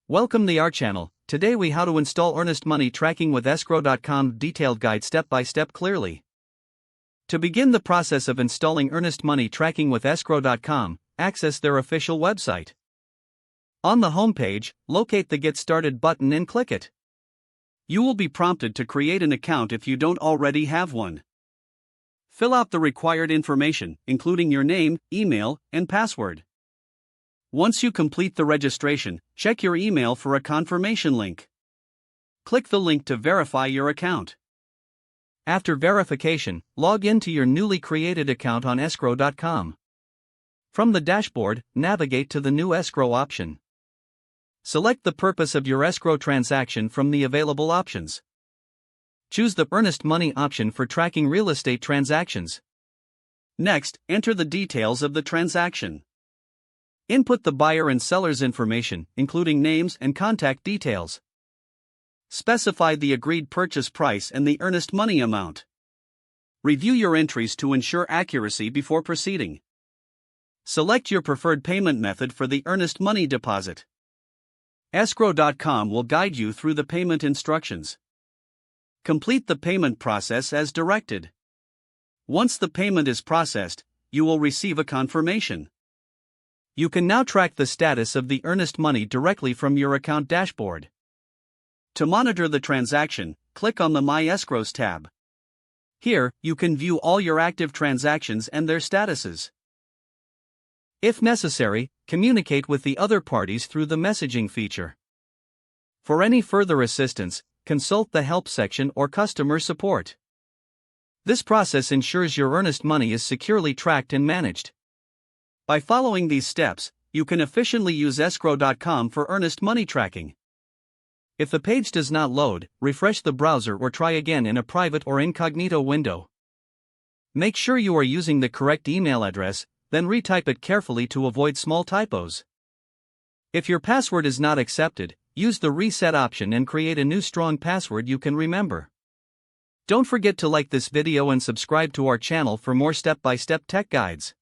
Welcome to our channel. Today we how to install Earnest Money Tracking with Escrow.com detailed guide step by step clearly. To begin the process of installing Earnest Money Tracking with Escrow.com, access their official website. On the homepage, locate the Get Started button and click it. You will be prompted to create an account if you don't already have one. Fill out the required information, including your name, email, and password. Once you complete the registration, check your email for a confirmation link. Click the link to verify your account. After verification, log into your newly created account on Escrow.com. From the dashboard, navigate to the new Escrow option. Select the purpose of your escrow transaction from the available options. Choose the Earnest Money option for tracking real estate transactions. Next, enter the details of the transaction. Input the buyer and seller's information, including names and contact details. Specify the agreed purchase price and the earnest money amount. Review your entries to ensure accuracy before proceeding. Select your preferred payment method for the earnest money deposit. Escrow.com will guide you through the payment instructions. Complete the payment process as directed. Once the payment is processed, you will receive a confirmation. You can now track the status of the earnest money directly from your account dashboard. To monitor the transaction, click on the My Escrows tab. Here, you can view all your active transactions and their statuses. If necessary, communicate with the other parties through the messaging feature. For any further assistance, consult the help section or customer support. This process ensures your earnest money is securely tracked and managed. By following these steps, you can efficiently use Escrow.com for earnest money tracking. If the page does not load, refresh the browser or try again in a private or incognito window. Make sure you are using the correct email address, then retype it carefully to avoid small typos. If your password is not accepted, use the reset option and create a new strong password you can remember. Don't forget to like this video and subscribe to our channel for more step-by-step tech guides.